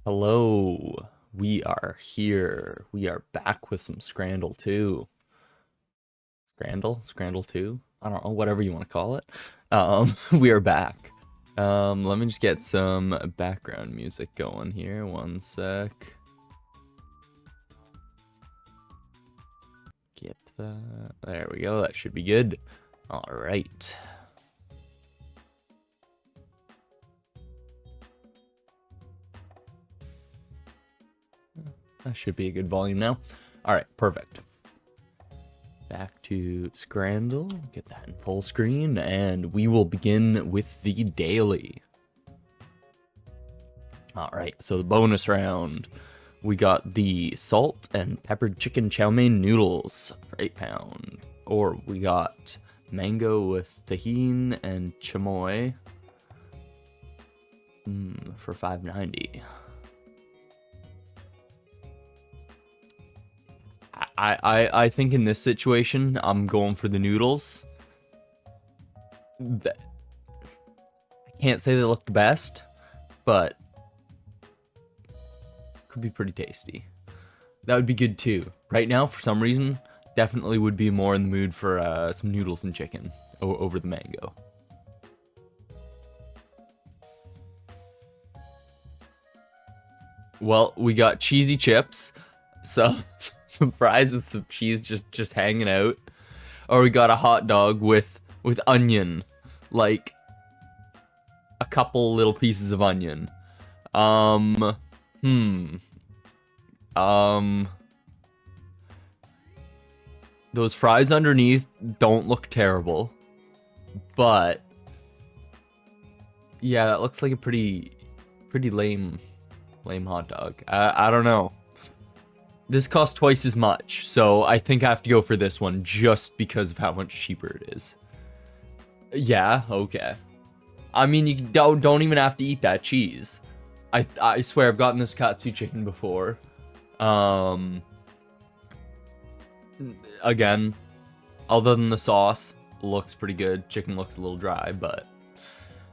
Hello, we are here. We are back with some Scrandle 2. Scrandle 2? I don't know, whatever you want to call it. We are back. Let me just get some background music going here. One sec. Get that. There we go. That should be good. All right. That should be a good volume now. All right, perfect. Back to Scrandle, get that in full screen, and we will begin with the daily. All right, so the bonus round, we got the salt and peppered chicken chow mein noodles for £8, or we got mango with tahini and chamoy for $5.90. I think in this situation, I'm going for the noodles. I can't say they look the best, but could be pretty tasty. That would be good too. Right now, for some reason, definitely would be more in the mood for some noodles and chicken over the mango. Well, we got cheesy chips, so some fries with some cheese just hanging out, or we got a hot dog with onion, like a couple little pieces of onion. Those fries underneath don't look terrible, but yeah, that looks like a pretty lame hot dog. I don't know. This costs twice as much, so I think I have to go for this one just because of how much cheaper it is. Yeah, okay. I mean, you don't even have to eat that cheese. I swear I've gotten this katsu chicken before. Again, other than the sauce, looks pretty good. Chicken looks a little dry, but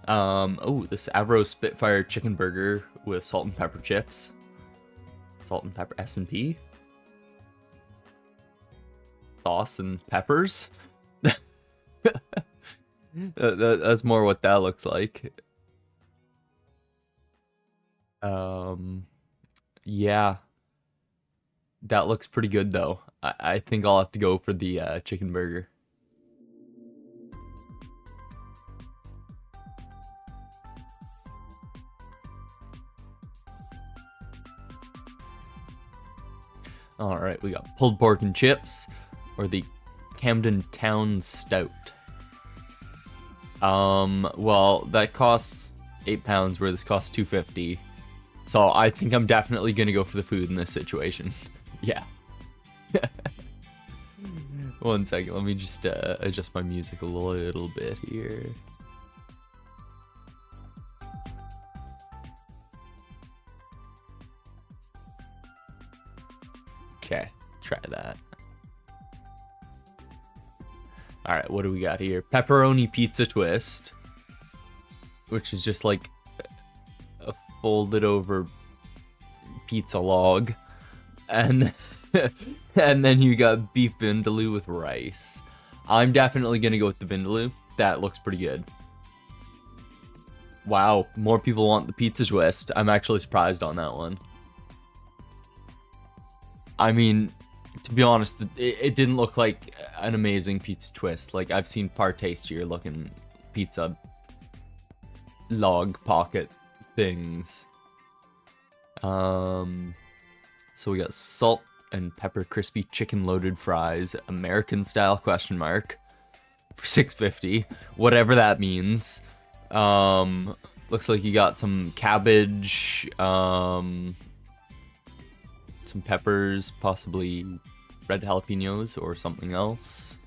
oh, this Avro Spitfire chicken burger with salt and pepper chips. Salt and pepper S&P. Sauce and peppers. That's more what that looks like. Yeah. That looks pretty good though. I think I'll have to go for the chicken burger. Alright, we got pulled pork and chips, or the Camden Town Stout. Well, that costs £8, where this costs $2.50. So I think I'm definitely gonna go for the food in this situation. Yeah. One second, let me just adjust my music a little bit here. Okay, try that. Alright, what do we got here? Pepperoni pizza twist, which is just like a folded over pizza log. And and then you got beef vindaloo with rice. I'm definitely gonna go with the vindaloo. That looks pretty good. Wow, more people want the pizza twist. I'm actually surprised on that one. I mean, to be honest, it didn't look like an amazing pizza twist. Like, I've seen far tastier looking pizza log pocket things. So we got salt and pepper crispy chicken loaded fries, American style question mark, for $6.50, whatever that means. Looks like you got some cabbage, some peppers, possibly red jalapenos or something else.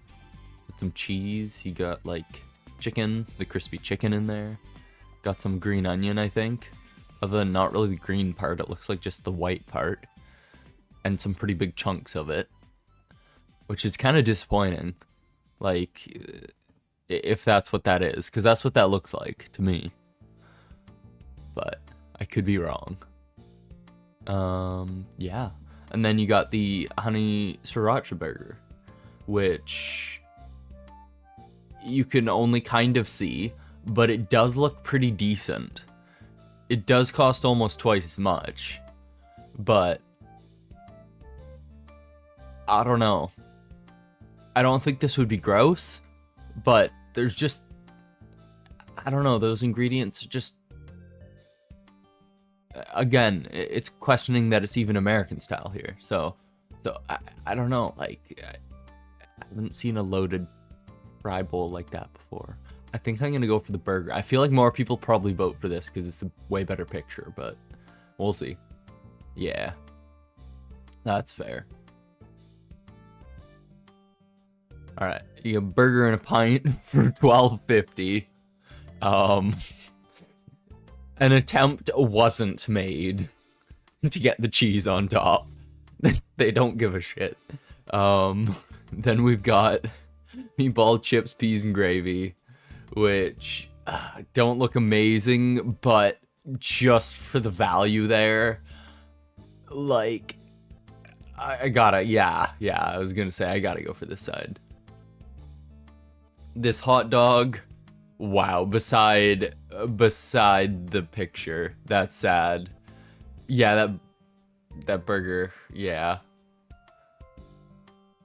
With some cheese, you got like chicken, the crispy chicken in there. Got some green onion, I think. Other than not really the green part, it looks like just the white part. And some pretty big chunks of it. Which is kind of disappointing. Like, if that's what that is. Because that's what that looks like to me. But I could be wrong. Yeah. And then you got the honey sriracha burger, which you can only kind of see, but it does look pretty decent. It does cost almost twice as much, but I don't know. I don't think this would be gross, but there's just, I don't know, those ingredients just, again, it's questioning that it's even American style here. So I don't know, like, I haven't seen a loaded fry bowl like that before. I think I'm gonna go for the burger. I feel like more people probably vote for this because it's a way better picture, but we'll see. Yeah, that's fair. All right, you get a burger and a pint for $12.50. Um, an attempt wasn't made to get the cheese on top. They don't give a shit. Then we've got meatball chips, peas, and gravy, which don't look amazing, but just for the value there, like, I gotta, yeah, I was gonna say I gotta go for this side. This hot dog, wow, beside the picture, that's sad. Yeah, that burger, yeah.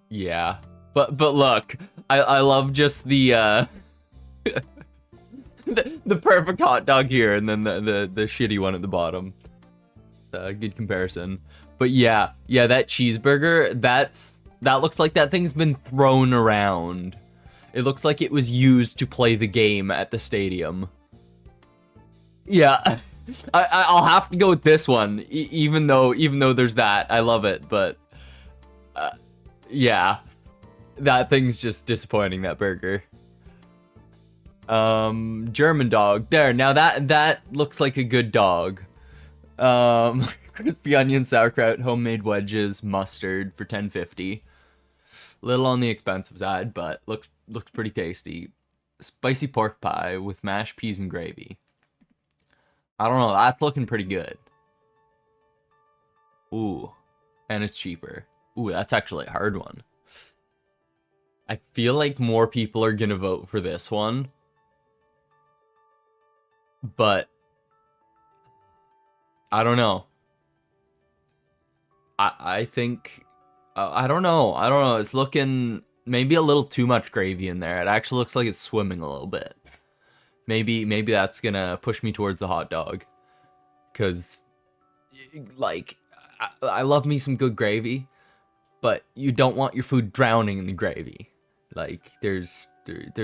Yeah. But look, I love just the the perfect hot dog here and then the shitty one at the bottom. Good comparison. But yeah, that cheeseburger, that looks like that thing's been thrown around. It looks like it was used to play the game at the stadium. Yeah. I'll have to go with this one, even though there's that. I love it, but yeah, that thing's just disappointing, that burger. German dog. There, now that looks like a good dog. Crispy onion, sauerkraut, homemade wedges, mustard for $10.50. Little on the expensive side, but looks pretty tasty. Spicy pork pie with mashed peas and gravy. I don't know, that's looking pretty good. Ooh, and it's cheaper. Ooh, that's actually a hard one. I feel like more people are gonna vote for this one, but I don't know. I think I don't know. It's looking maybe a little too much gravy in there. It actually looks like it's swimming a little bit. Maybe that's gonna push me towards the hot dog, cause like I love me some good gravy, but you don't want your food drowning in the gravy. Like there's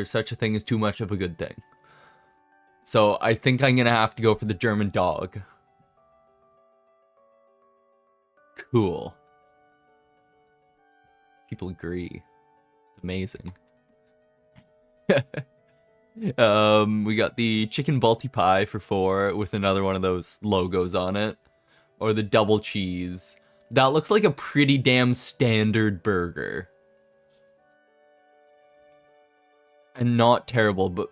such a thing as too much of a good thing. So I think I'm gonna have to go for the German dog. Cool. People agree. It's amazing. We got the chicken balti pie for $4 with another one of those logos on it, or the double cheese. That looks like a pretty damn standard burger. And not terrible, but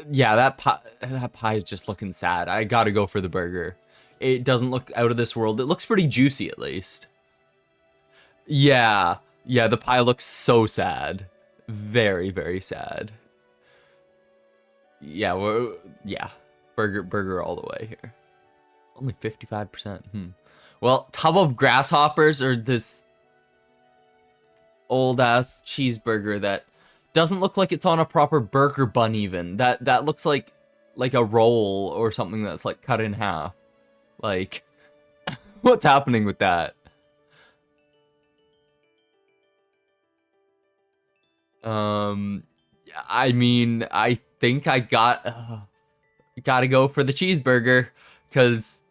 yeah, that pie is just looking sad. I gotta go for the burger. It doesn't look out of this world. It looks pretty juicy, at least. Yeah, the pie looks so sad. Very, very sad. Yeah, burger all the way here. Only 55%. Well, tub of grasshoppers or this old ass cheeseburger that doesn't look like it's on a proper burger bun even. That looks like a roll or something that's like cut in half. Like what's happening with that? I mean, I think I gotta go for the cheeseburger, cause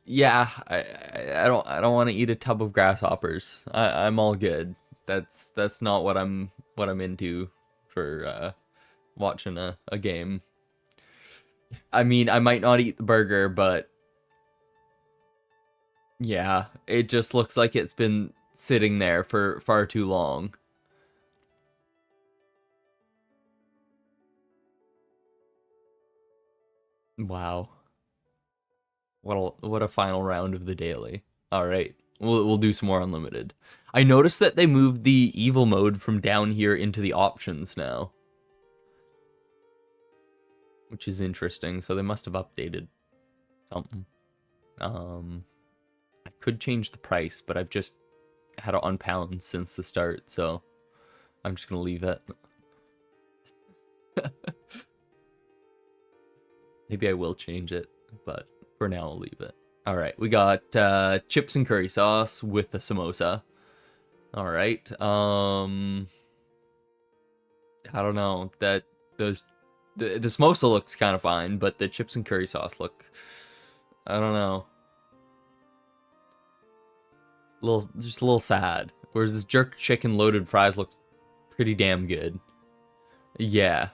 yeah, I don't want to eat a tub of grasshoppers. I'm all good. That's not what I'm into for watching a game. I mean, I might not eat the burger, but yeah, it just looks like it's been sitting there for far too long. Wow. What a final round of the daily. All right, we'll do some more unlimited. I noticed that they moved the evil mode from down here into the options now, which is interesting. So they must have updated something. I could change the price, but I've just had it on pounds since the start, so I'm just gonna leave it. Maybe I will change it, but for now I'll leave it. All right, we got chips and curry sauce with the samosa. All right. I don't know, that those the samosa looks kind of fine, but the chips and curry sauce look, I don't know, just a little sad. Whereas this jerk chicken loaded fries looks pretty damn good. Yeah.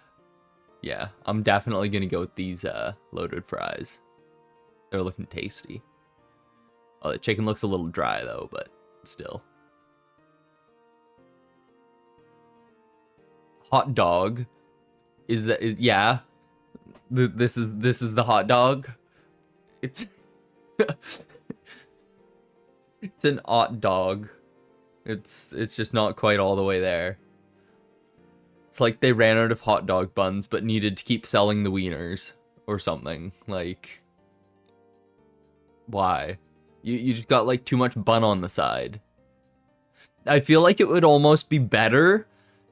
Yeah, I'm definitely gonna go with these loaded fries. They're looking tasty. Oh, the chicken looks a little dry though, but still. Hot dog. Yeah. This is the hot dog. It's it's an hot dog. It's just not quite all the way there. It's like they ran out of hot dog buns but needed to keep selling the wieners or something. Like, why? You just got like too much bun on the side. I feel like it would almost be better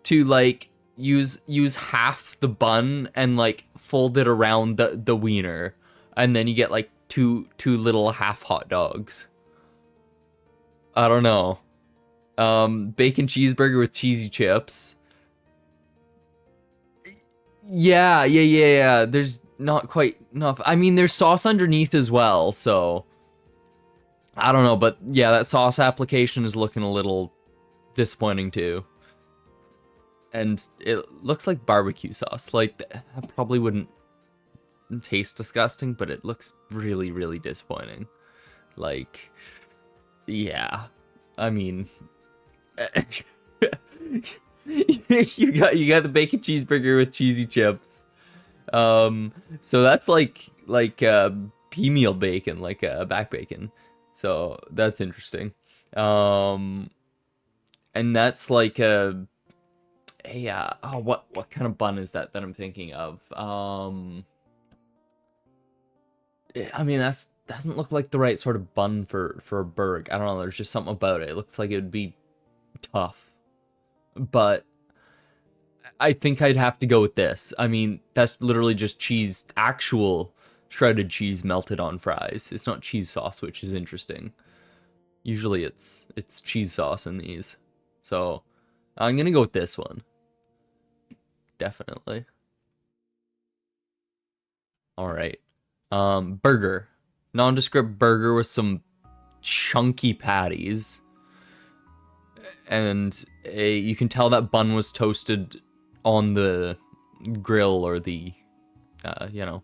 to like use half the bun and like fold it around the wiener, and then you get like two little half hot dogs. I don't know. Bacon cheeseburger with cheesy chips. Yeah. There's not quite enough. I mean, there's sauce underneath as well, so I don't know, but yeah, that sauce application is looking a little disappointing too. And it looks like barbecue sauce. Like, that probably wouldn't taste disgusting, but it looks really, really disappointing. Like, yeah. I mean, you got the bacon cheeseburger with cheesy chips. So that's like pea meal bacon, like back bacon. So that's interesting. And that's like a oh, what kind of bun is that I'm thinking of? I mean, that's doesn't look like the right sort of bun for a burg. I don't know, there's just something about it. It looks like it would be tough. But I think I'd have to go with this. I mean, that's literally just cheese, actual shredded cheese melted on fries. It's not cheese sauce, which is interesting. Usually it's cheese sauce in these. So I'm gonna go with this one. Definitely. All right. Burger. Nondescript burger with some chunky patties. And you can tell that bun was toasted on the grill or the, you know,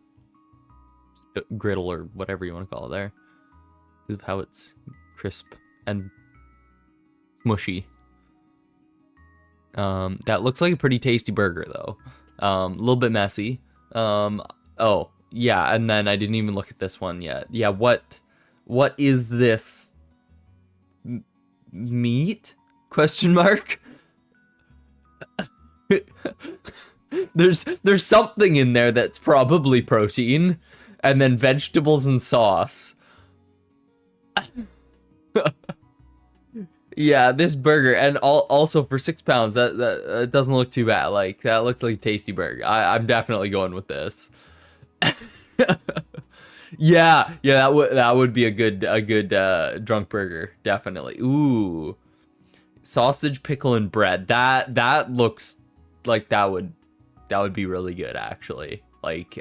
griddle or whatever you want to call it there. Look how it's crisp and smushy. That looks like a pretty tasty burger though. A little bit messy. Oh, yeah, and then I didn't even look at this one yet. Yeah, what is this meat? Question mark. There's something in there that's probably protein, and then vegetables and sauce. Yeah, this burger, and also for £6, that doesn't look too bad. Like, that looks like a tasty burger. I'm definitely going with this. Yeah, that would be a good drunk burger, definitely. Ooh, sausage, pickle, and bread. That looks like that would be really good, actually. Like,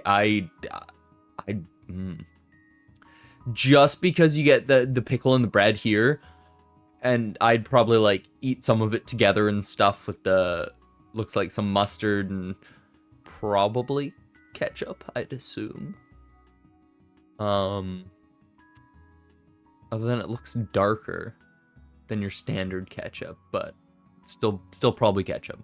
just because you get the pickle and the bread here, and I'd probably like eat some of it together and stuff with the, looks like some mustard and probably ketchup, I'd assume. Other than it looks darker than your standard ketchup, but still probably ketchup.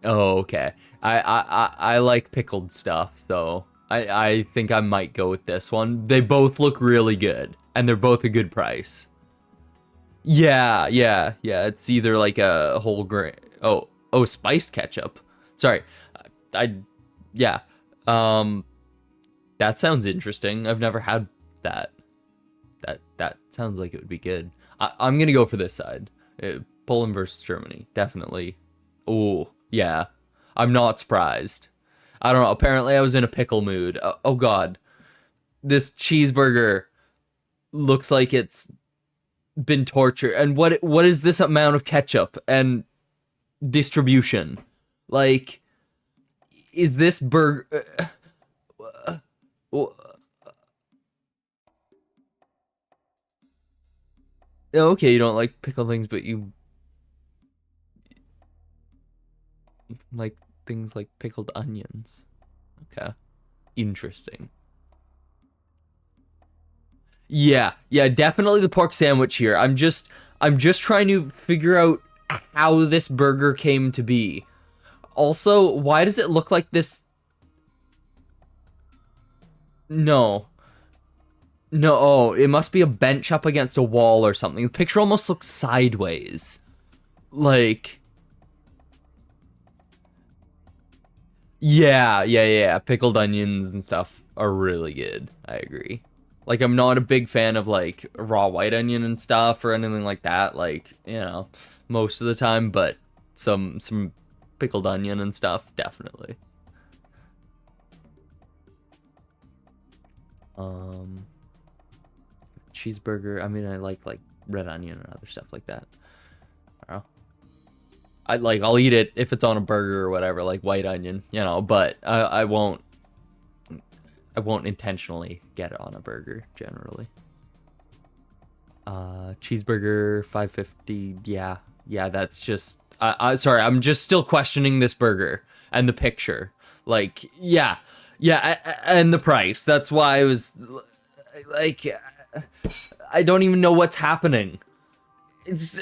Oh, okay. I like pickled stuff, so I think I might go with this one. They both look really good, and they're both a good price. Yeah, yeah, yeah. It's either like a whole grain. Oh, spiced ketchup. Sorry, I, yeah. Um, that sounds interesting. I've never had that. That sounds like it would be good. I'm gonna go for this side. Poland versus Germany, definitely. Oh, yeah. I'm not surprised. I don't know. Apparently, I was in a pickle mood. Oh God, this cheeseburger looks like it's been tortured. And what is this amount of ketchup and distribution? Like, is this burger? Okay, you don't like pickle things, but you like things like pickled onions. Okay, interesting. Yeah, yeah, definitely the pork sandwich here. I'm just trying to figure out how this burger came to be. Also, why does it look like this? No. No, oh, it must be a bench up against a wall or something. The picture almost looks sideways. Like, yeah. Pickled onions and stuff are really good. I agree. Like, I'm not a big fan of like raw white onion and stuff or anything like that. Like, most of the time, but some pickled onion and stuff, definitely. Um, Cheeseburger. I mean, I like red onion and other stuff like that. I don't know. I'll eat it if it's on a burger or whatever, like white onion, but I won't intentionally get it on a burger generally. Cheeseburger 550. Yeah, that's just sorry, I'm just still questioning this burger and the picture. Like, yeah, and the price. That's why I was like, I don't even know what's happening. It's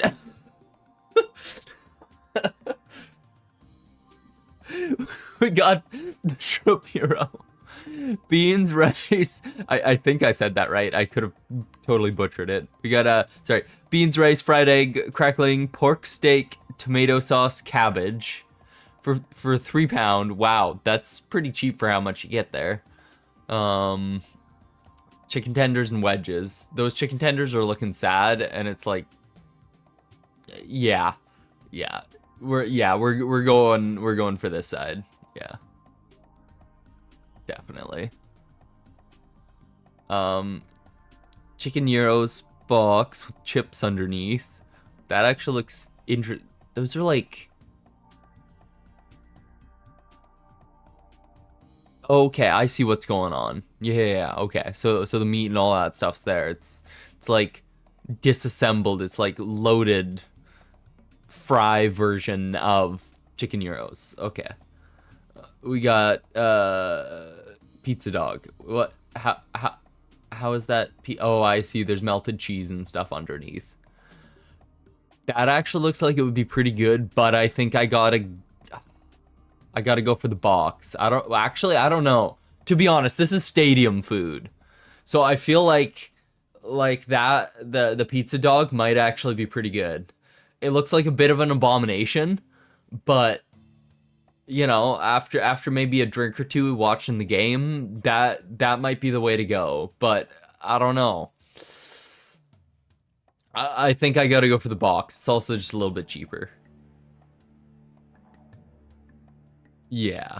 we got the shrimp hero. Beans, rice. I think I said that right. I could have totally butchered it. We got sorry, beans, rice, fried egg, crackling, pork steak, tomato sauce, cabbage, for £3. Wow, that's pretty cheap for how much you get there. Um, chicken tenders and wedges. Those chicken tenders are looking sad, and it's like, yeah, yeah, we're going for this side. Yeah, definitely. Um, chicken gyros box with chips underneath. That actually looks interesting. Those are like, okay, I see what's going on. Yeah, okay. So the meat and all that stuff's there. It's like disassembled. It's like loaded fry version of chicken gyros. Okay. We got pizza dog. What? How is that? Oh, I see. There's melted cheese and stuff underneath. That actually looks like it would be pretty good, but I think I gotta go for the box. I don't know. To be honest, this is stadium food. So I feel like that the pizza dog might actually be pretty good. It looks like a bit of an abomination, but after maybe a drink or two watching the game, that might be the way to go. But I don't know. I think I gotta go for the box. It's also just a little bit cheaper. Yeah.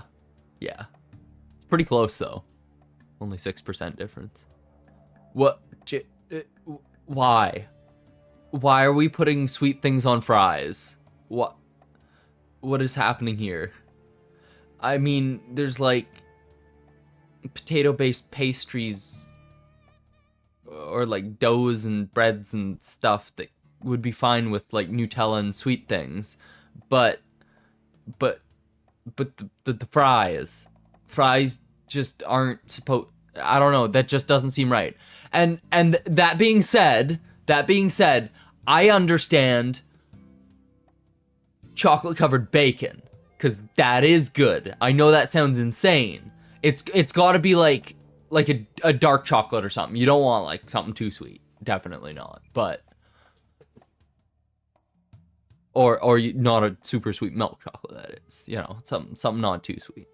Yeah. It's pretty close though. Only 6% difference. What? Why? Why are we putting sweet things on fries? What is happening here? I mean, there's like potato-based pastries or like doughs and breads and stuff that would be fine with like Nutella and sweet things. But but but the fries just aren't supposed. I don't know, that just doesn't seem right. And that being said, I understand chocolate covered bacon, Because that is good. I know that sounds insane. It's got to be like a dark chocolate or something. You don't want like something too sweet. Definitely not. But or not a super sweet milk chocolate. That is, you know, something not too sweet.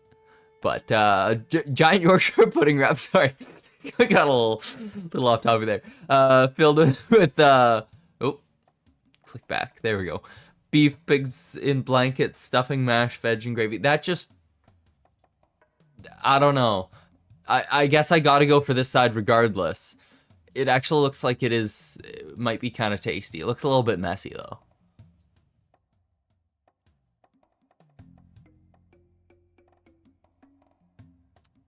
But giant Yorkshire pudding wrap. Sorry, I got a little off topic there. Filled with oh, click back. There we go. Beef, pigs in blankets, stuffing, mash, veg, and gravy. That just, I don't know. I guess I gotta go for this side regardless. It actually looks like it might be kind of tasty. It looks a little bit messy though.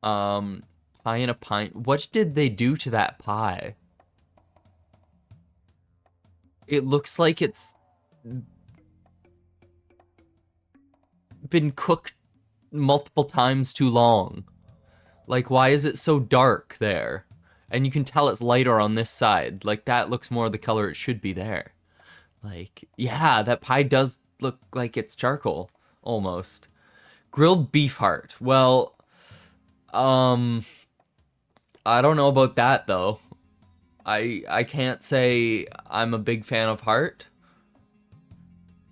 Pie in a pint. What did they do to that pie? It looks like it's been cooked multiple times too long. Like, why is it so dark there? And you can tell it's lighter on this side. Like, that looks more the color it should be there. Like, yeah, that pie does look like it's charcoal, almost. Grilled beef heart. Well, I don't know about that, though. I can't say I'm a big fan of heart.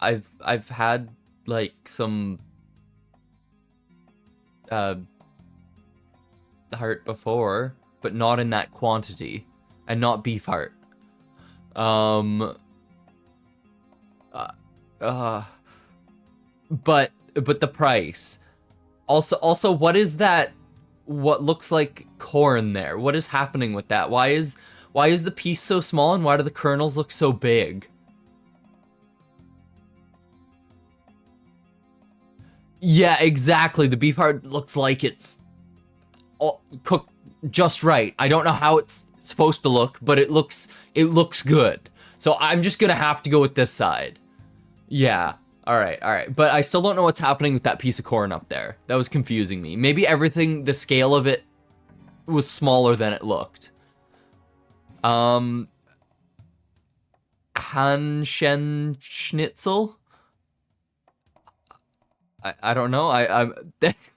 I've had, like, some heart before, but not in that quantity, and not beef heart. But the price. Also, what is that? What looks like corn there? What is happening with that? Why is the piece so small, and why do the kernels look so big? Yeah, exactly. The beef heart looks like it's cooked just right. I don't know how it's supposed to look, but it looks good. So I'm just gonna have to go with this side. Yeah. All right. But I still don't know what's happening with that piece of corn up there. That was confusing me. Maybe everything, the scale of it was smaller than it looked. Hanschen Schnitzel? I don't know. I'm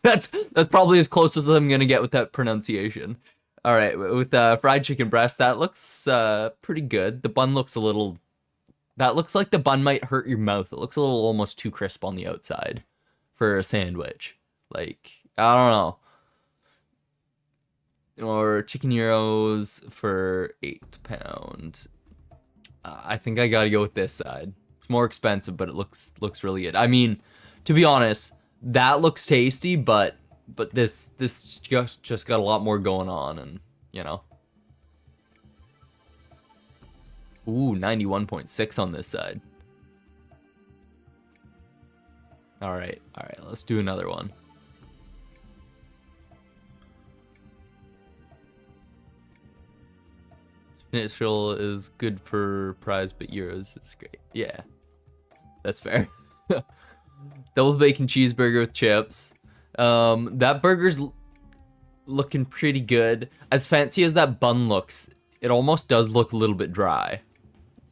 that's probably as close as I'm gonna get with that pronunciation. All right, with fried chicken breast, that looks pretty good. The bun looks a little. That looks like the bun might hurt your mouth. It looks a little almost too crisp on the outside for a sandwich. Like, I don't know. Or chicken gyros for £8. I think I gotta go with this side. It's more expensive, but it looks really good. I mean, to be honest, that looks tasty, but this just got a lot more going on, and you know. Ooh, 91.6 on this side. All right, let's do another one. Schnitzel is good for prize, but euros is great. Yeah, that's fair. Double bacon cheeseburger with chips. That burger's looking pretty good. As fancy as that bun looks, it almost does look a little bit dry.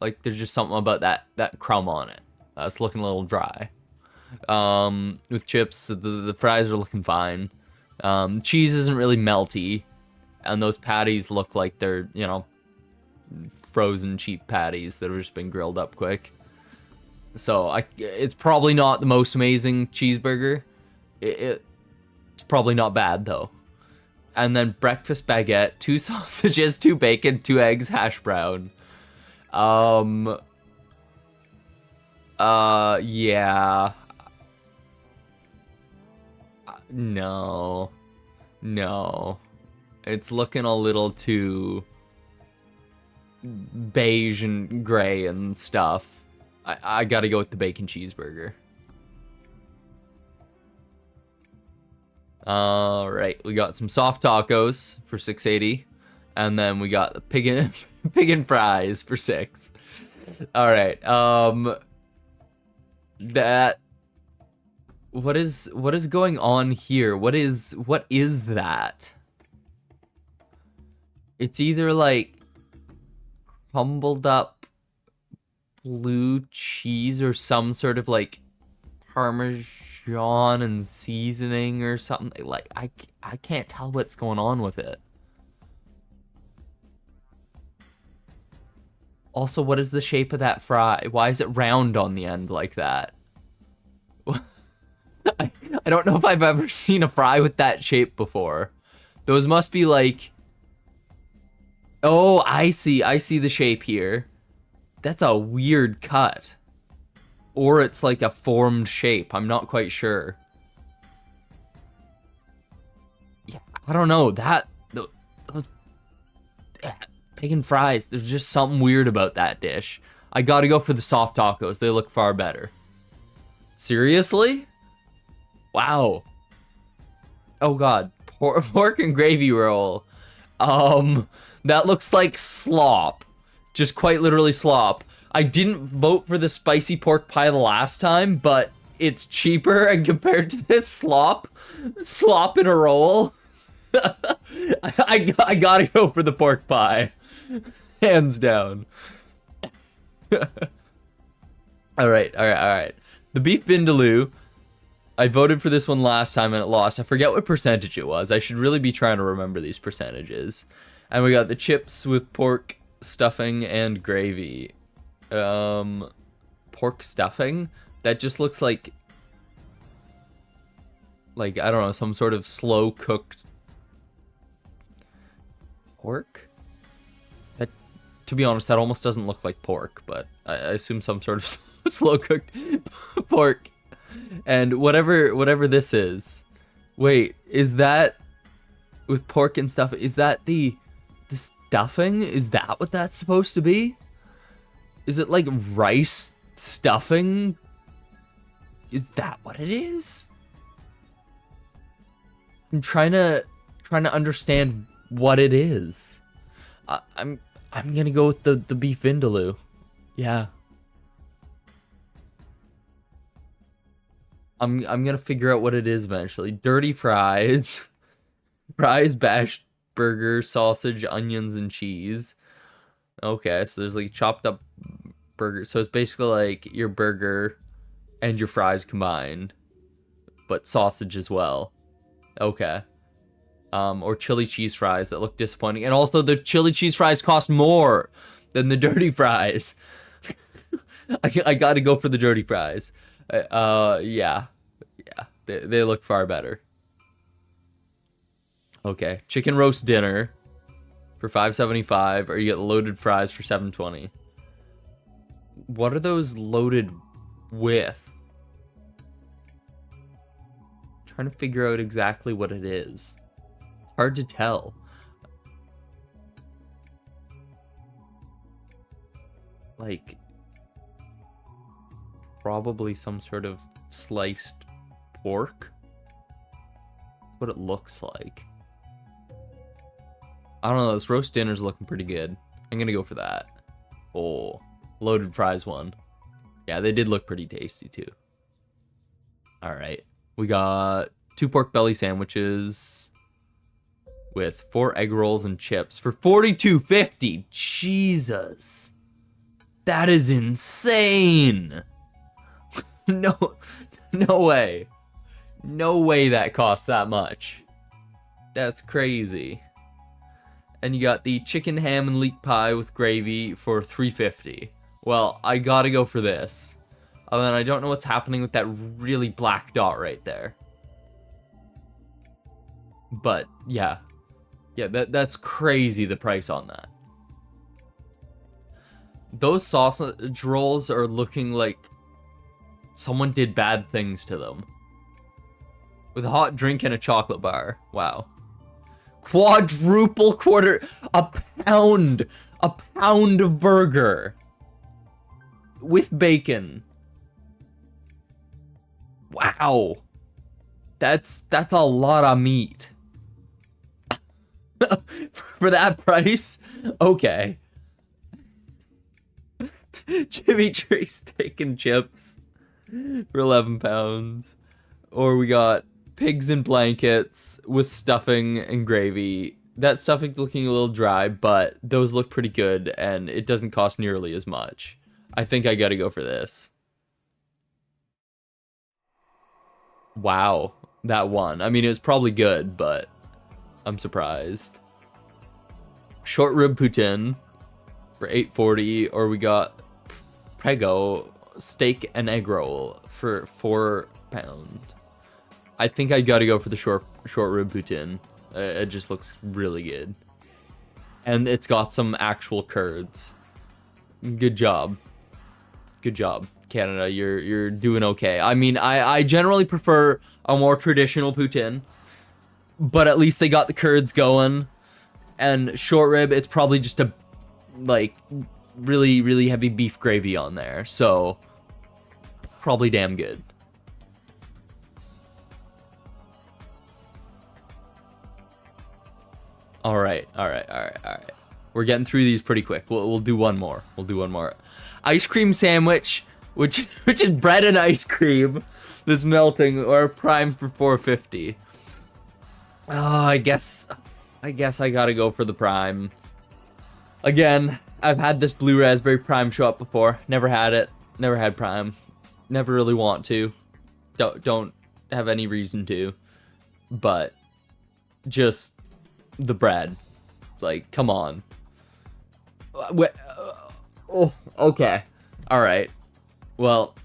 Like, there's just something about that crumb on it. It's looking a little dry. With chips, the fries are looking fine. Cheese isn't really melty, and those patties look like they're, you know, frozen cheap patties that have just been grilled up quick. So it's probably not the most amazing cheeseburger. It's probably not bad though. And then breakfast baguette, 2 sausages, 2 bacon, 2 eggs, hash brown. Yeah. No. It's looking a little too beige and gray and stuff. I gotta go with the bacon cheeseburger. All right, we got some soft tacos for $6.80, and then we got the pig and fries for $6. All right, that. What is going on here? What is that? It's either like crumbled up blue cheese or some sort of like Parmesan Dijon and seasoning or something. Like, I can't tell what's going on with it. Also, what is the shape of that fry? Why is it round on the end like that? I don't know if I've ever seen a fry with that shape before. Those must be like... Oh, I see. I see the shape here. That's a weird cut. Or it's like a formed shape. I'm not quite sure. Yeah, I don't know. Those bacon fries, there's just something weird about that dish. I gotta go for the soft tacos. They look far better. Seriously? Wow. Oh god. Pork and gravy roll. That looks like slop. Just quite literally slop. I didn't vote for the spicy pork pie the last time, but it's cheaper, and compared to this slop in a roll, I gotta go for the pork pie. Hands down. Alright. The beef vindaloo, I voted for this one last time and it lost. I forget what percentage it was. I should really be trying to remember these percentages. And we got the chips with pork stuffing and gravy. Pork stuffing? That just looks like, I don't know, some sort of slow cooked pork? That, to be honest, that almost doesn't look like pork, but I assume some sort of slow cooked pork. And whatever this is. Wait, is that with pork and stuff? Is that the stuffing? Is that what that's supposed to be? Is it like rice stuffing? Is that what it is? I'm trying to understand what it is. I'm gonna go with the beef vindaloo. Yeah. I'm gonna figure out what it is eventually. Dirty fries. Fries, bashed burger, sausage, onions, and cheese. Okay, so there's like chopped up burger. So it's basically like your burger and your fries combined, but sausage as well. Okay. Or chili cheese fries that look disappointing. And also the chili cheese fries cost more than the dirty fries. I gotta go for the dirty fries. Yeah. They look far better. Okay, chicken roast dinner for $5.75, or you get loaded fries for $7.20. What are those loaded with? I'm trying to figure out exactly what it is. It's hard to tell. Like, probably some sort of sliced pork. That's what it looks like. I don't know, this roast dinner's looking pretty good. I'm gonna go for that. Oh, loaded fries one. Yeah, they did look pretty tasty too. Alright, we got 2 pork belly sandwiches with 4 egg rolls and chips for $42.50. Jesus. That is insane. No way. No way that costs that much. That's crazy. And you got the chicken ham and leek pie with gravy for $3.50. Well, I gotta go for this. And then I don't know what's happening with that really black dot right there. But yeah, that's crazy, the price on that. Those sausage rolls are looking like someone did bad things to them. With a hot drink and a chocolate bar. Wow. Quadruple quarter, a pound of burger with bacon. Wow. That's a lot of meat. For that price? Okay. Jimmy Tree steak and chips for 11 pounds. Or we got pigs in blankets with stuffing and gravy. That stuffing's looking a little dry, but those look pretty good, and it doesn't cost nearly as much. I think I gotta go for this. Wow, that one. I mean, it was probably good, but I'm surprised. Short rib poutine for 8.40, or we got Prego steak and egg roll for £4. I think I gotta go for the short rib poutine. It just looks really good, and it's got some actual curds. Good job, good job, Canada. You're doing okay. I mean, I generally prefer a more traditional poutine, but at least they got the curds going. And short rib, it's probably just a like really heavy beef gravy on there, so probably damn good. All right. We're getting through these pretty quick. We'll do one more. We'll do one more. Ice cream sandwich, which is bread and ice cream that's melting, or prime for 4.50. Oh, I guess I gotta go for the prime. Again, I've had this blue raspberry prime show up before. Never had it. Never had prime. Never really want to. Don't have any reason to. But just the bread. Like, come on. Oh, okay. All right. Well,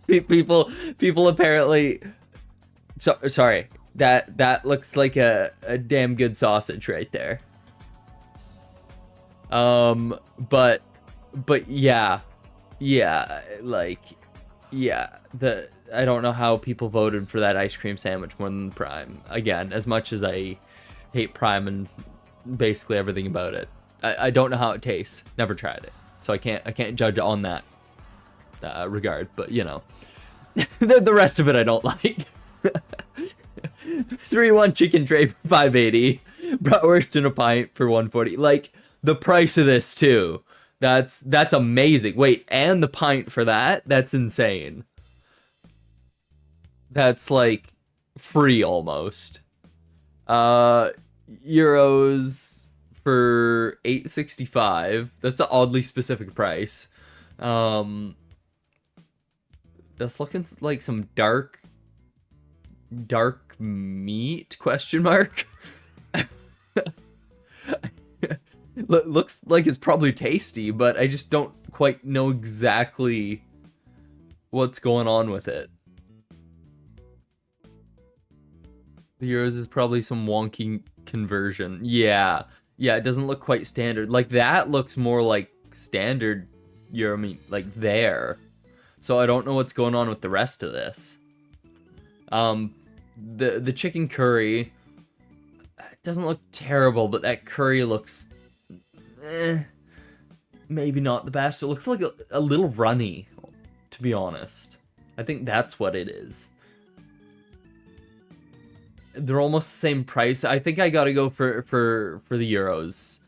people apparently. Sorry. That looks like a damn good sausage right there. But yeah, like, yeah. I don't know how people voted for that ice cream sandwich more than the prime. Again, as much as I hate prime and basically everything about it, I don't know how it tastes. Never tried it, so I can't judge on that regard. But you know, the rest of it I don't like. 3-1 chicken tray for 5.80. Bratwurst in a pint for 1.40. Like, the price of this too. That's amazing. Wait, and the pint for that? That's insane. That's like free almost. Euros for 8.65. That's an oddly specific price. That's looking like some dark meat, question mark. Looks like it's probably tasty, but I just don't quite know exactly what's going on with it. The euros is probably some wonky conversion. Yeah, it doesn't look quite standard. Like, that looks more like standard euro meat, like there. So I don't know what's going on with the rest of this. The chicken curry, it doesn't look terrible, but that curry looks maybe not the best. It looks like a little runny, to be honest. I think that's what it is. They're almost the same price. I think I gotta go for the euros.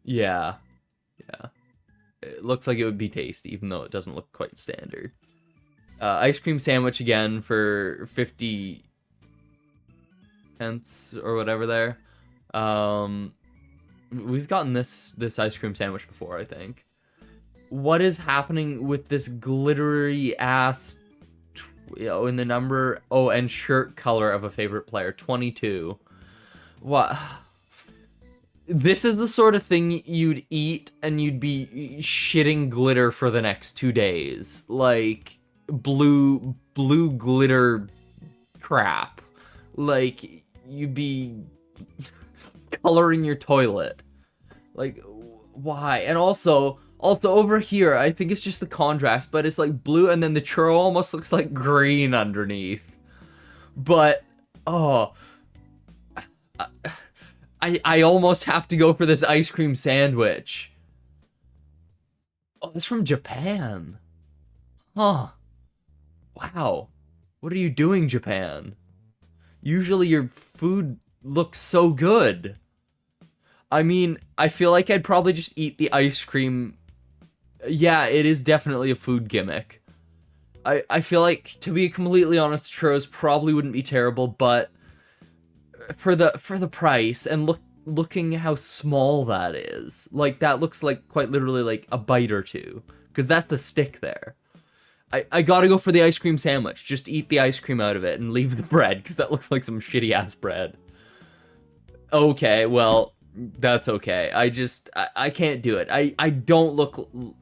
Yeah. It looks like it would be tasty, even though it doesn't look quite standard. Ice cream sandwich again for 50 pence or whatever there. We've gotten this ice cream sandwich before, I think. What is happening with this glittery ass, in the number? Oh, and shirt color of a favorite player, 22. What? This is the sort of thing you'd eat and you'd be shitting glitter for the next 2 days. Like, blue glitter crap. Like, you'd be coloring your toilet. Like, why? And also over here, I think it's just the contrast, but it's like blue, and then the churro almost looks like green underneath. But oh, I almost have to go for this ice cream sandwich. Oh, it's from Japan. Huh. Wow. What are you doing, Japan? Usually your food looks so good. I mean, I feel like I'd probably just eat the ice cream. Yeah, it is definitely a food gimmick. I feel like, to be completely honest, churros probably wouldn't be terrible, but for the price and looking how small that is, like, that looks like quite literally like a bite or two, because that's the stick there. I gotta go for the ice cream sandwich. Just eat the ice cream out of it and leave the bread, because that looks like some shitty ass bread. Okay, well, that's okay. I can't do it. I don't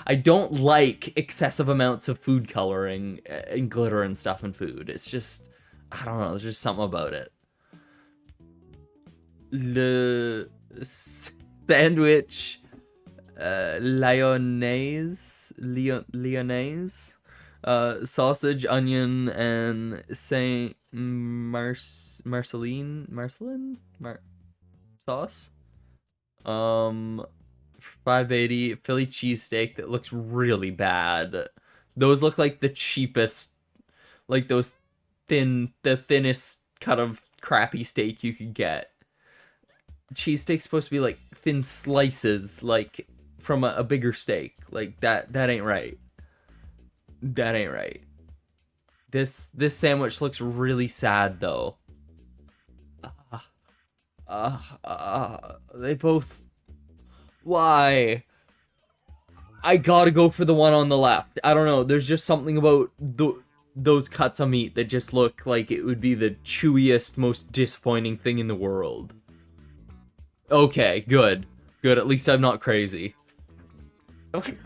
I don't like excessive amounts of food coloring and glitter and stuff in food. It's just, I don't know, there's just something about it. Le sandwich lyonnaise, sausage, onion, and Saint Marceline sauce. 580 Philly cheesesteak that looks really bad. Those look like the cheapest, like the thinnest cut of crappy steak you could get. Cheesesteak's supposed to be like thin slices, like from a bigger steak. Like that ain't right. That ain't right. This sandwich looks really sad though. They both. Why? I gotta go for the one on the left. I don't know. There's just something about those cuts of meat that just look like it would be the chewiest, most disappointing thing in the world. Okay, good. Good, at least I'm not crazy. Okay.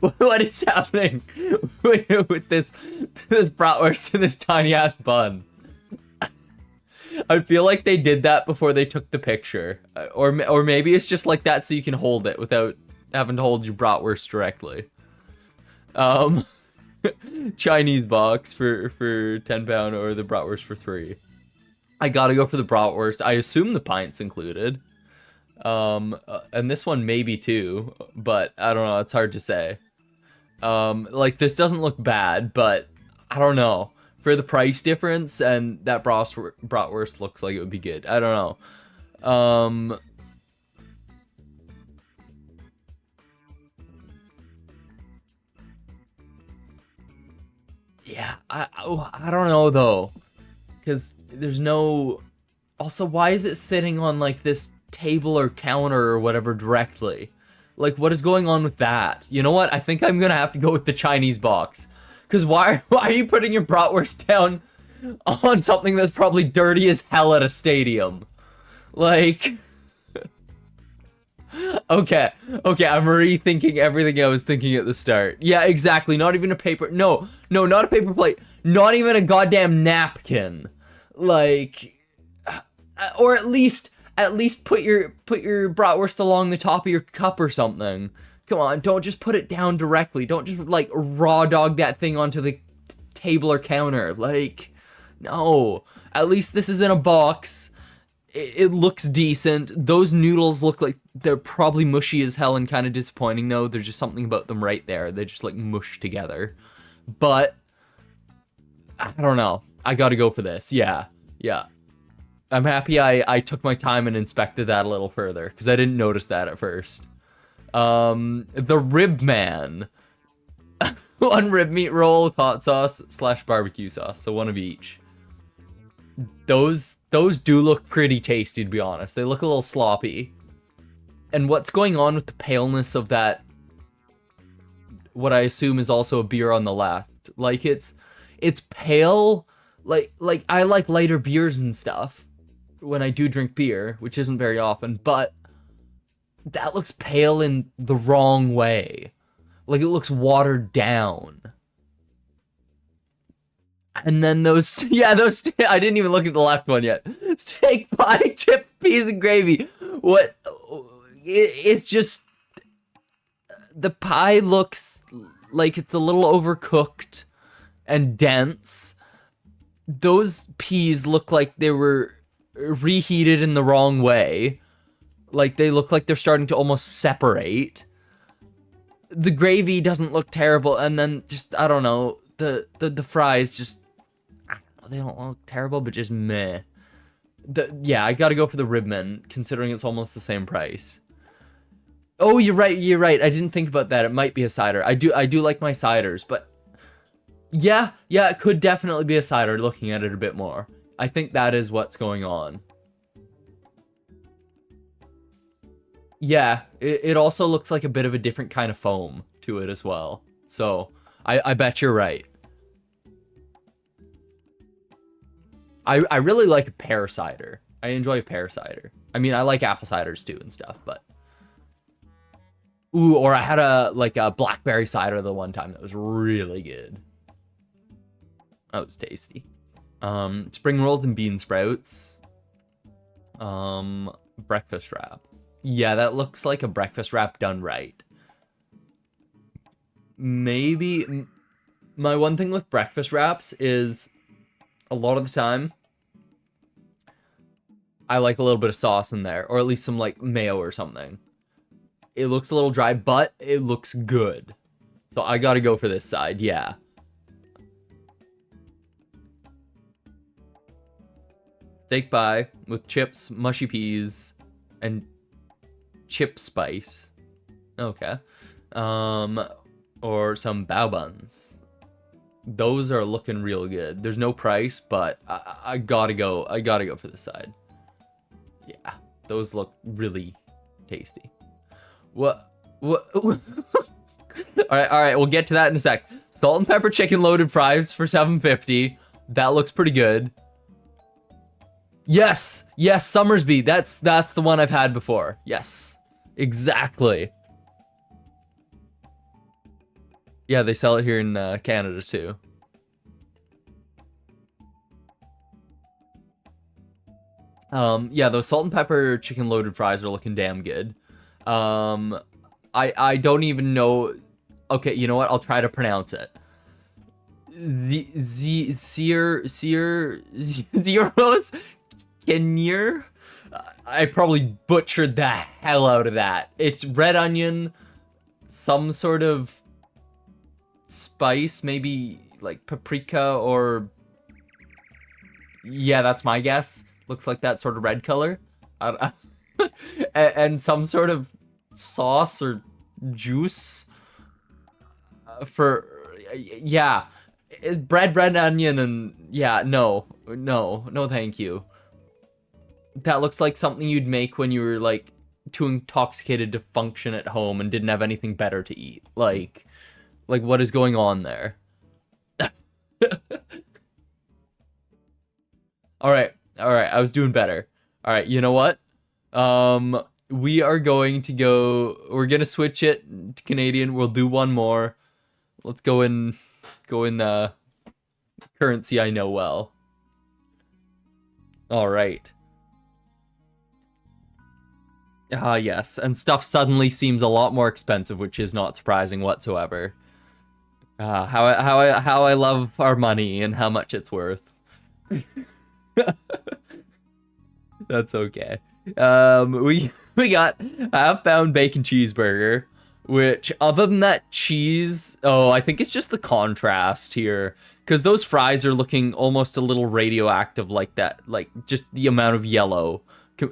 What is happening with this bratwurst in this tiny ass bun? I feel like they did that before they took the picture, or maybe it's just like that so you can hold it without having to hold your bratwurst directly. Chinese box for £10 or the bratwurst for 3. I gotta go for the bratwurst. I assume the pint's included. And this one maybe too, but I don't know. It's hard to say. Like this doesn't look bad, but I don't know. For the price difference and that bratwurst looks like it would be good. I don't know. Yeah, I don't know though. Because there's no... Also, why is it sitting on, like, this table or counter or whatever directly? Like, what is going on with that? You know what? I think I'm gonna have to go with the Chinese box. Because why are you putting your bratwurst down on something that's probably dirty as hell at a stadium? Like... Okay, I'm rethinking everything I was thinking at the start. Yeah, exactly, not even a paper... No, not a paper plate. Not even a goddamn napkin. Like... Or at least put your bratwurst along the top of your cup or something. Come on, don't just put it down directly. Don't just, like, raw dog that thing onto the table or counter. Like, no. At least this is in a box. It looks decent. Those noodles look like they're probably mushy as hell and kind of disappointing, though. There's just something about them right there. They just, like, mush together. But, I don't know. I gotta go for this. Yeah. I'm happy I took my time and inspected that a little further, because I didn't notice that at first. The Rib Man. 1 rib meat roll with hot sauce / barbecue sauce, so 1 of each. Those do look pretty tasty, to be honest. They look a little sloppy. And what's going on with the paleness of that, what I assume is also a beer on the left? Like, it's pale. Like I like lighter beers and stuff when I do drink beer, which isn't very often, but that looks pale in the wrong way. Like, it looks watered down. And then those, I didn't even look at the left one yet. Steak pie, chips, peas, and gravy. What? It's just, the pie looks like it's a little overcooked and dense. Those peas look like they were reheated in the wrong way. Like, they look like they're starting to almost separate. The gravy doesn't look terrible, and then just, I don't know, the fries just, I don't know, they don't look terrible, but just meh. Yeah, I gotta go for the Ribman, considering it's almost the same price. Oh, you're right, I didn't think about that. It might be a cider. I do like my ciders, but yeah, it could definitely be a cider, looking at it a bit more. I think that is what's going on. Yeah, it also looks like a bit of a different kind of foam to it as well. So I bet you're right. I really like pear cider. I enjoy pear cider. I mean, I like apple ciders too and stuff, but ooh, or I had a blackberry cider the one time that was really good. That was tasty. Spring rolls and bean sprouts. Breakfast wrap. Yeah, that looks like a breakfast wrap done right. Maybe my one thing with breakfast wraps is a lot of the time I like a little bit of sauce in there, or at least some like mayo or something. It looks a little dry, but it looks good. So I gotta go for this side, yeah. Steak pie with chips, mushy peas, and chip spice. Okay. Or some bao buns. Those are looking real good. There's no price, but I gotta go. I gotta go for this side. Yeah, those look really tasty. What? All right. We'll get to that in a sec. Salt and pepper chicken loaded fries for $7.50. That looks pretty good. Yes, Summersby. That's the one I've had before. Yes, exactly. Yeah, they sell it here in Canada too. Yeah, those salt and pepper chicken loaded fries are looking damn good. I don't even know. Okay, you know what? I'll try to pronounce it. Zeros Kenyer. I probably butchered the hell out of that. It's red onion, some sort of spice, maybe like paprika or yeah, that's my guess. Looks like that sort of red color. And some sort of sauce or juice for yeah, red onion and yeah, no, thank you. That looks like something you'd make when you were like too intoxicated to function at home and didn't have anything better to eat. Like what is going on there? All right. I was doing better. All right. You know what? We are going to go. We're gonna switch it to Canadian. We'll do one more. Let's go in currency I know well. All right. Ah, yes. And stuff suddenly seems a lot more expensive, which is not surprising whatsoever. How I love our money and how much it's worth. That's okay. We got half-pound bacon cheeseburger, which other than that cheese, I think it's just the contrast here, because those fries are looking almost a little radioactive like that, like just the amount of yellow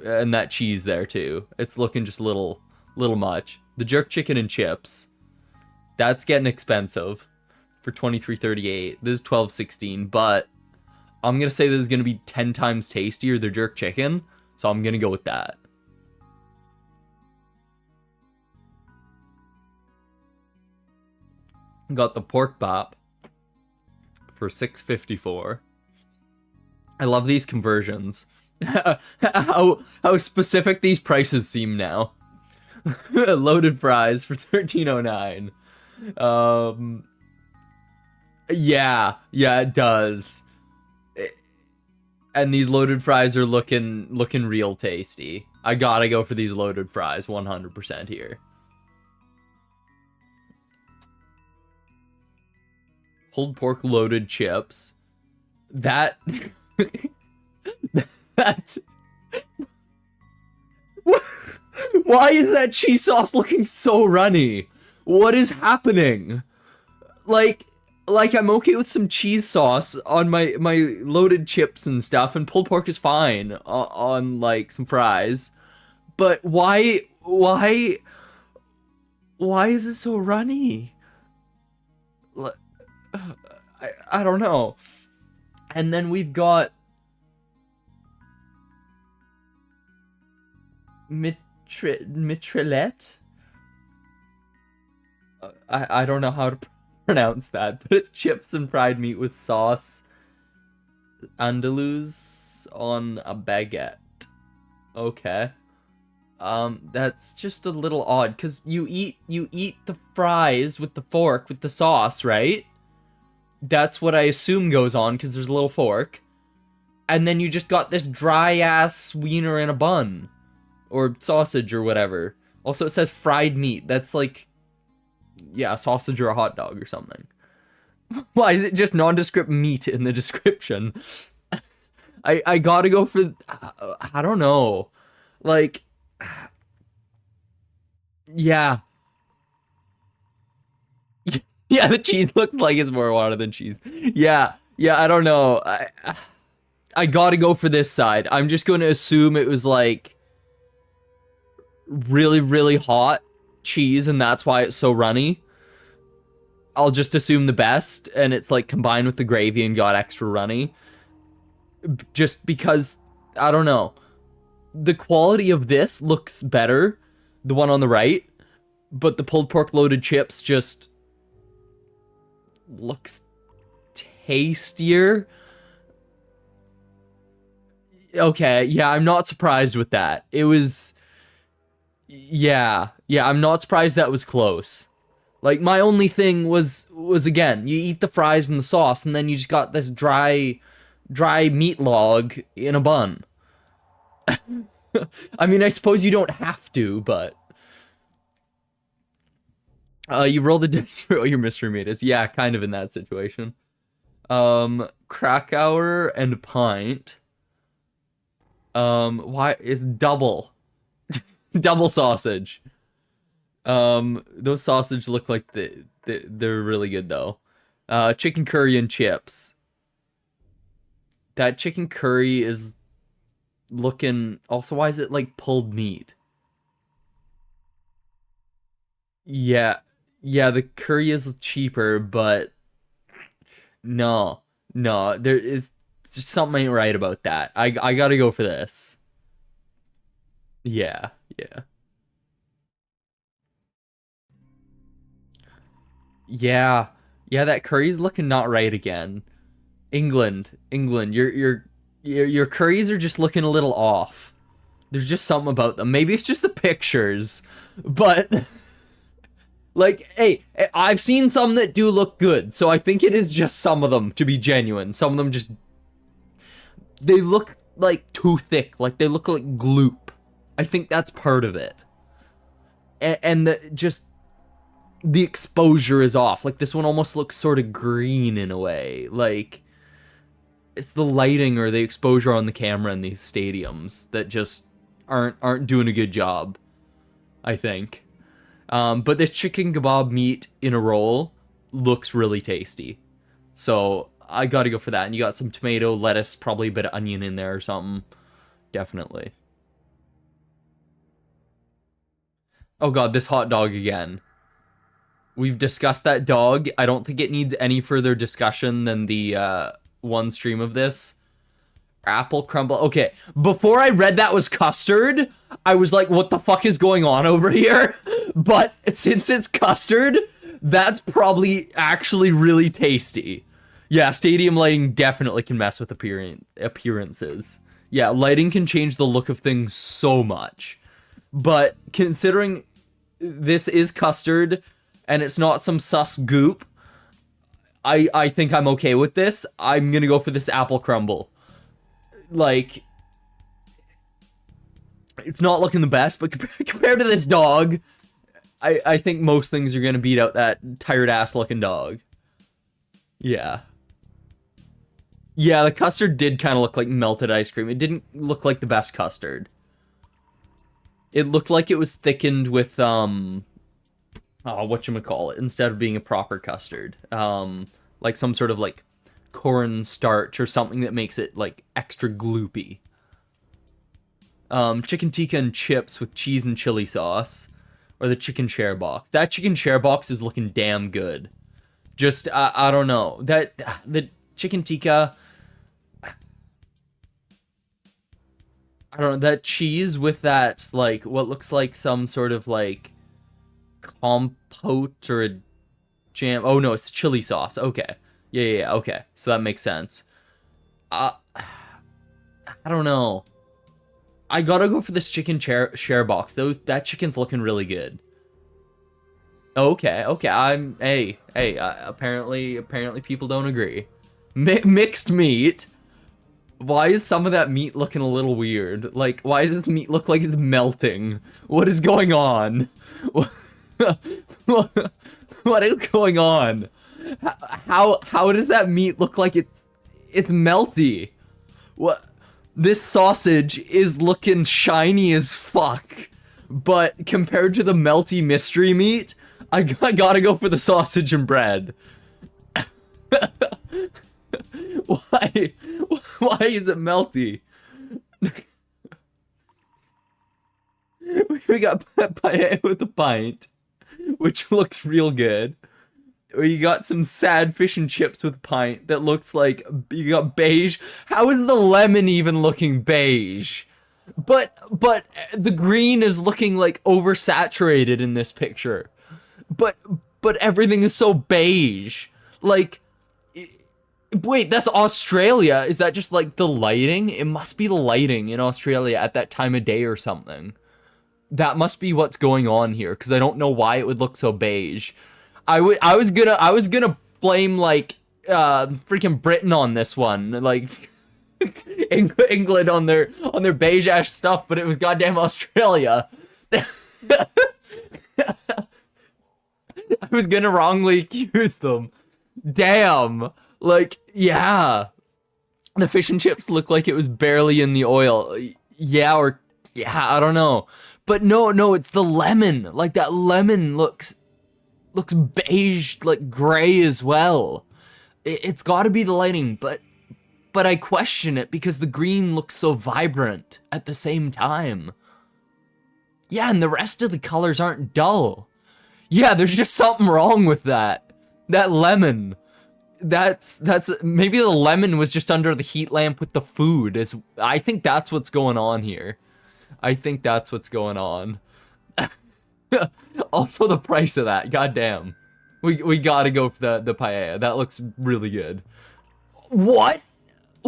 and that cheese there too. It's looking just a little much. The jerk chicken and chips, that's getting expensive for $23.38. This is $12.16, but I'm gonna say this is gonna be 10 times tastier, the jerk chicken, so I'm gonna go with that. Got the pork bop for $6.54. I love these conversions. how specific these prices seem now. Loaded fries for $13.09. Yeah, it does. And these loaded fries are looking real tasty. I gotta go for these loaded fries 100% here. Pulled pork loaded chips. That why is that cheese sauce looking so runny? What is happening? Like I'm okay with some cheese sauce on my loaded chips and stuff, and pulled pork is fine on like some fries. But why is it so runny? I don't know. And then we've got mitrillette. I don't know how to pronounce that, but it's chips and fried meat with sauce andalouse on a baguette. Okay. That's just a little odd, because you eat the fries with the fork with the sauce, right? That's what I assume goes on, because there's a little fork. And then you just got this dry-ass wiener in a bun. Or sausage or whatever. Also, it says fried meat. That's like, yeah, a sausage or a hot dog or something. Why is it just nondescript meat in the description? I gotta go for, I don't know. Like, yeah. Yeah, the cheese looks like it's more water than cheese. Yeah, I don't know. I gotta go for this side. I'm just gonna assume it was like really, really hot cheese, and that's why it's so runny. I'll just assume the best, and it's like combined with the gravy and got extra runny. Just because, I don't know. The quality of this looks better, the one on the right, but the pulled pork loaded chips just looks tastier. Okay, yeah, I'm not surprised with that. It was, yeah, I'm not surprised that was close. Like, my only thing was again, you eat the fries and the sauce, and then you just got this dry meat log in a bun. I mean, I suppose you don't have to, but you roll the dice for what your mystery meat is. Yeah, kind of in that situation. Krakauer and pint. Why is double double sausage? Those sausage look like they're really good though. Chicken curry and chips. That chicken curry is looking. Also, why is it like pulled meat? Yeah, the curry is cheaper, but no, there is just something ain't right about that. I gotta go for this. Yeah, yeah, that curry's looking not right again. England, your curries are just looking a little off. There's just something about them. Maybe it's just the pictures, but like, hey, I've seen some that do look good, so I think it is just some of them to be genuine. Some of them just, they look like too thick, like they look like gloop. I think that's part of it. And just the exposure is off. Like this one almost looks sort of green in a way. Like it's the lighting or the exposure on the camera in these stadiums that just aren't doing a good job, I think. But this chicken kebab meat in a roll looks really tasty. So I gotta go for that. And you got some tomato, lettuce, probably a bit of onion in there or something. Definitely. Oh god, this hot dog again. We've discussed that dog. I don't think it needs any further discussion than the one stream of this. Apple crumble. Okay, before I read that was custard, I was like, what the fuck is going on over here? But since it's custard, that's probably actually really tasty. Yeah, stadium lighting definitely can mess with appearances. Yeah, lighting can change the look of things so much. But considering this is custard and it's not some sus goop, I think I'm okay with this. I'm gonna go for this apple crumble. Like, it's not looking the best, but compared to this dog, I think most things are gonna beat out that tired ass looking dog. Yeah. Yeah, the custard did kind of look like melted ice cream. It didn't look like the best custard. It looked like it was thickened with, oh, whatchamacallit, instead of being a proper custard. Like some sort of, like, corn starch or something that makes it, like, extra gloopy. Chicken tikka and chips with cheese and chili sauce. Or the chicken share box. That chicken share box is looking damn good. Just, I don't know. The chicken tikka... I don't know, that cheese with that, like, what looks like some sort of, like, compote or a jam. Oh, no, it's chili sauce. Okay. Yeah, okay. So that makes sense. I don't know. I gotta go for this chicken share box. That chicken's looking really good. Okay. Apparently people don't agree. Mixed meat. Why is some of that meat looking a little weird? Like, why does this meat look like it's melting? What is going on? What is going on? How does that meat look like it's melty? What? This sausage is looking shiny as fuck, but compared to the melty mystery meat, I gotta go for the sausage and bread. Why? Why is it melty? We got paella with a pint, which looks real good. You got some sad fish and chips with pint that looks like you got beige. How is the lemon even looking beige? But the green is looking like oversaturated in this picture. But everything is so beige. Like, wait, that's Australia. Is that just like the lighting? It must be the lighting in Australia at that time of day or something. That must be what's going on here, because I don't know why it would look so beige. I was gonna blame like freaking Britain on this one, like England on their beige ash stuff, but it was goddamn Australia. I was gonna wrongly accuse them. Damn. Like, yeah. The fish and chips look like it was barely in the oil. Yeah, I don't know. But no, it's the lemon. Like, that lemon looks beige, like gray as well. It's got to be the lighting, but I question it because the green looks so vibrant at the same time. Yeah, and the rest of the colors aren't dull. Yeah, there's just something wrong with that. That lemon. That's maybe the lemon was just under the heat lamp with the food. I think that's what's going on here. I think that's what's going on. Also, the price of that, goddamn. We gotta go for the paella. That looks really good. What?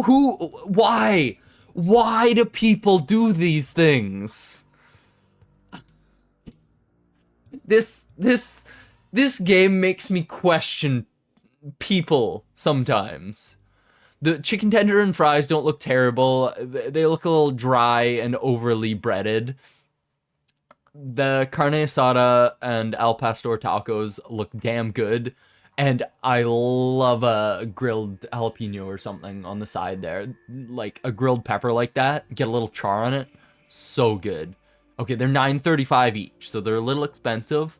Who? Why? Why do people do these things? This game makes me question people sometimes. The chicken tender and fries don't look terrible. They look a little dry and overly breaded. The carne asada and al pastor tacos look damn good, and I love a grilled jalapeno or something on the side there, like a grilled pepper like that. Get a little char on it, so good. Okay, they're $9.35 each, so they're a little expensive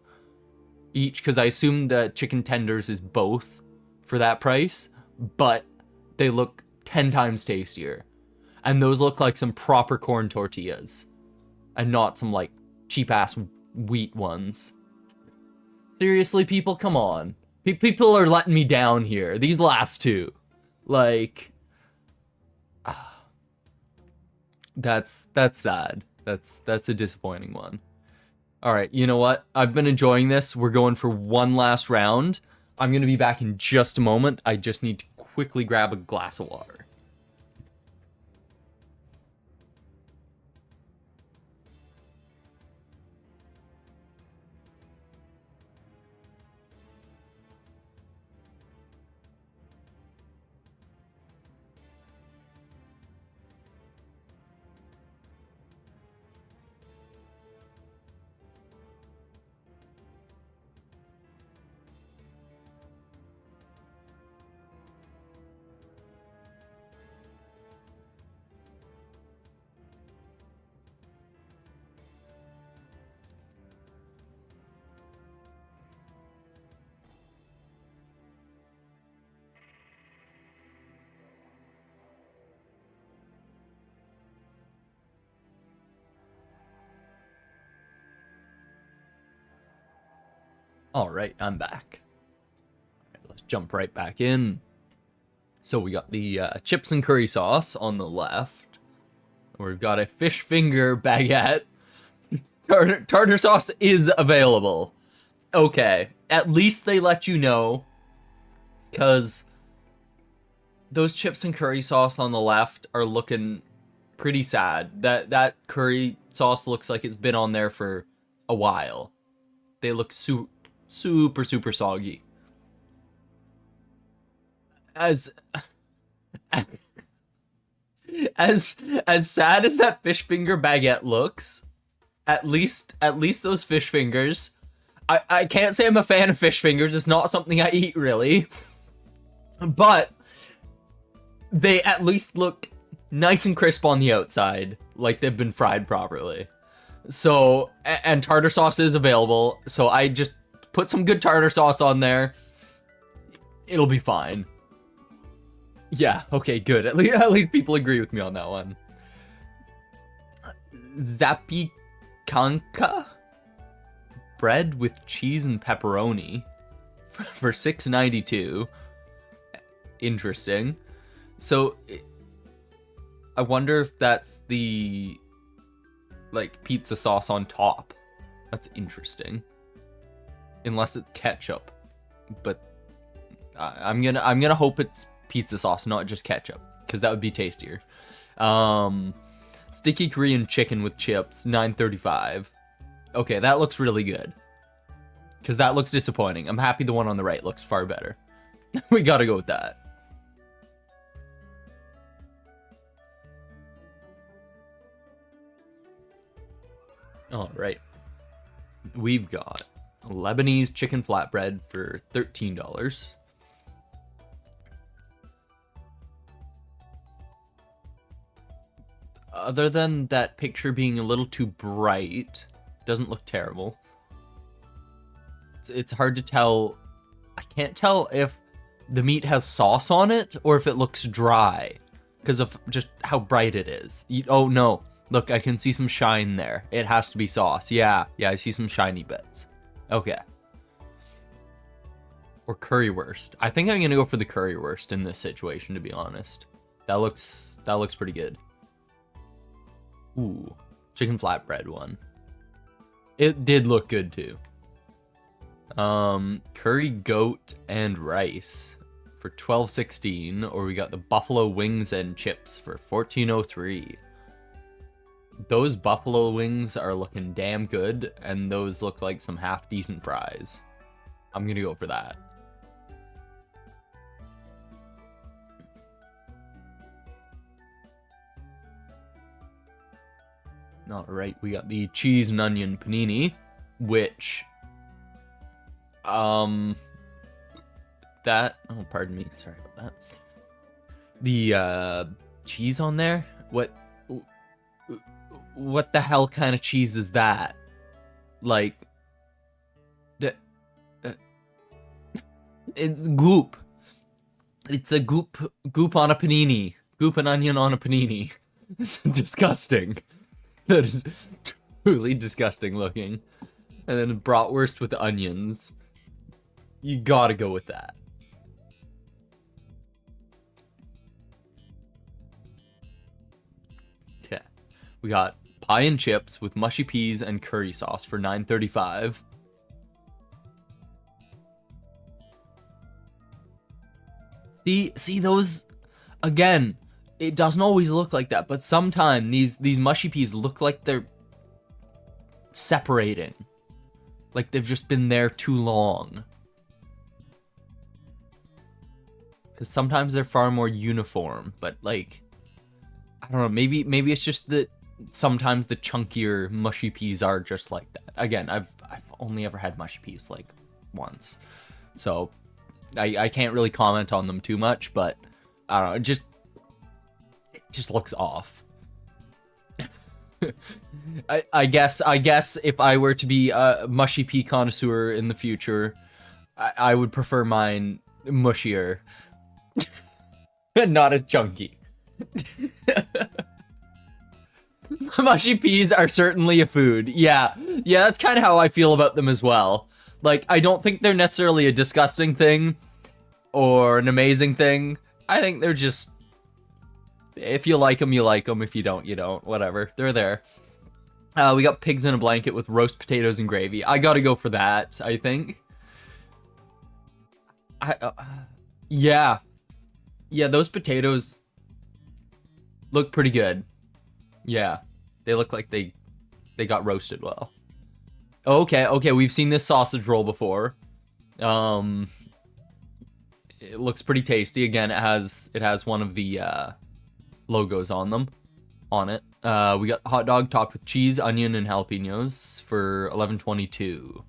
each because I assume the chicken tenders is both for that price, but they look 10 times tastier, and those look like some proper corn tortillas, and not some like cheap-ass wheat ones. Seriously, people, come on. People are letting me down here. These last two. Like... That's sad. That's a disappointing one. Alright, you know what? I've been enjoying this. We're going for one last round. I'm gonna be back in just a moment. I just need to quickly grab a glass of water. Alright, I'm back. Let's jump right back in. So we got the chips and curry sauce on the left. We've got a fish finger baguette. Tartar sauce is available. Okay, at least they let you know, because those chips and curry sauce on the left are looking pretty sad. That curry sauce looks like it's been on there for a while. They look super soggy. As sad as that fish finger baguette looks, at least those fish fingers, I can't say I'm a fan of fish fingers. It's not something I eat really, but they at least look nice and crisp on the outside, like they've been fried properly. So, and tartar sauce is available, so I just put some good tartar sauce on there. It'll be fine. Yeah, okay, good. At least people agree with me on that one. Zapikanka? Bread with cheese and pepperoni for $6.92. Interesting. So, I wonder if that's the, like, pizza sauce on top. That's interesting. Unless it's ketchup. But I'm gonna hope it's pizza sauce, not just ketchup, because that would be tastier. Sticky Korean chicken with chips, $9.35. Okay, that looks really good. Because that looks disappointing. I'm happy the one on the right looks far better. We gotta go with that. Alright. We've got Lebanese chicken flatbread for $13. Other than that picture being a little too bright, doesn't look terrible. It's hard to tell. I can't tell if the meat has sauce on it or if it looks dry because of just how bright it is. Oh no, look, I can see some shine there. It has to be sauce. Yeah, I see some shiny bits. Okay. Or currywurst. I think I'm gonna go for the currywurst in this situation, to be honest. That looks pretty good. Ooh, chicken flatbread one. It did look good too. Curry goat and rice for $12.16, or we got the buffalo wings and chips for $14.03. Those buffalo wings are looking damn good, and those look like some half decent fries. I'm gonna go for that. Alright, we got the cheese and onion panini, which, oh, pardon me, sorry about that. The, cheese on there? What the hell kind of cheese is that? Like, it's goop. It's a goop on a panini. Goop and onion on a panini. It's disgusting. That is truly disgusting looking. And then bratwurst with onions. You gotta go with that. Okay. We got pie and chips with mushy peas and curry sauce for $9.35. See those? Again, it doesn't always look like that, but sometimes these mushy peas look like they're separating. Like they've just been there too long. Because sometimes they're far more uniform, but like, I don't know, maybe it's just that sometimes the chunkier mushy peas are just like that. Again, I've only ever had mushy peas like once. So I can't really comment on them too much, but I don't know, it just looks off. I guess if I were to be a mushy pea connoisseur in the future, I would prefer mine mushier. Not as chunky. Mushy peas are certainly a food. Yeah, that's kind of how I feel about them as well. Like, I don't think they're necessarily a disgusting thing or an amazing thing. I think they're just If you like them, you like them. If you don't, you don't. Whatever. They're there. We got pigs in a blanket with roast potatoes and gravy. I gotta go for that, I think. Yeah. Yeah, those potatoes look pretty good. Yeah. They look like they got roasted well. Okay, okay, we've seen this sausage roll before. It looks pretty tasty. Again, it has one of the logos on it. We got hot dog topped with cheese, onion, and jalapenos for $11.22.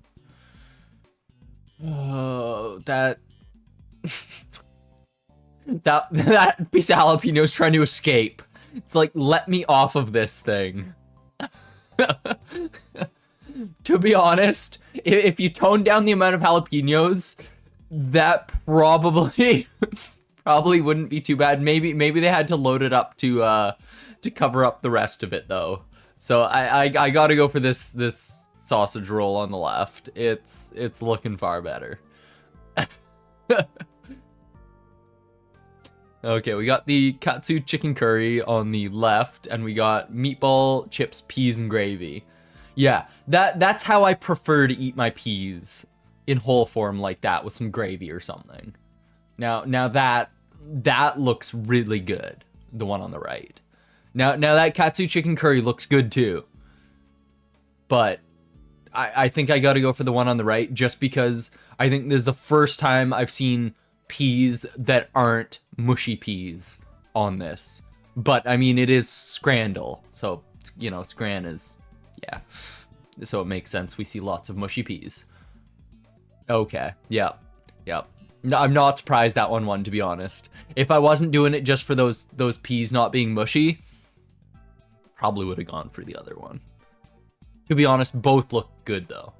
Oh, that that piece of jalapeno is trying to escape. It's like, let me off of this thing. To be honest, if you tone down the amount of jalapenos, that probably wouldn't be too bad. Maybe they had to load it up to cover up the rest of it though. So I gotta go for this sausage roll on the left. It's looking far better. Okay, we got the katsu chicken curry on the left, and we got meatball, chips, peas, and gravy. Yeah, that's how I prefer to eat my peas, in whole form like that with some gravy or something. Now that looks really good, the one on the right. Now that katsu chicken curry looks good too. But I think I gotta go for the one on the right just because I think this is the first time I've seen peas that aren't mushy peas on this. But I mean, it is Scrandle, so you know, Scran is, yeah. So it makes sense we see lots of mushy peas. Okay, yep. No, I'm not surprised that one won, to be honest. If I wasn't doing it just for those peas not being mushy, probably would have gone for the other one. To be honest, both look good though.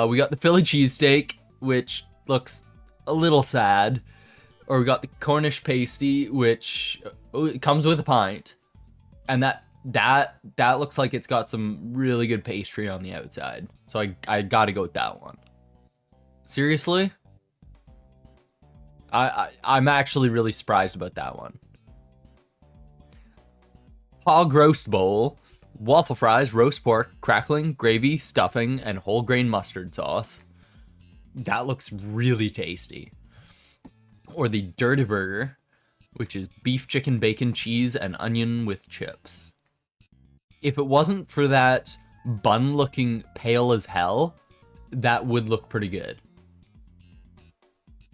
We got the Philly cheesesteak, which looks a little sad. Or we got the Cornish pasty, which comes with a pint. And that looks like it's got some really good pastry on the outside. So I gotta go with that one. Seriously? I'm actually really surprised about that one. Hog roast bowl, waffle fries, roast pork, crackling, gravy, stuffing, and whole grain mustard sauce. That looks really tasty. Or the dirty burger, which is beef, chicken, bacon, cheese, and onion with chips. If it wasn't for that bun looking pale as hell, that would look pretty good.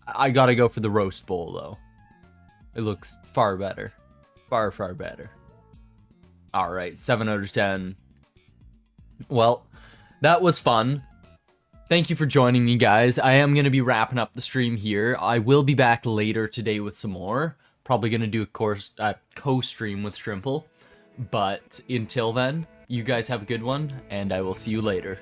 I gotta go for the roast bowl though. It looks far better. Far better. Alright, 7 out of 10. Well, that was fun. Thank you for joining me, guys. I am going to be wrapping up the stream here. I will be back later today with some more. Probably going to do a co-stream with Shrimple. But until then, you guys have a good one, and I will see you later.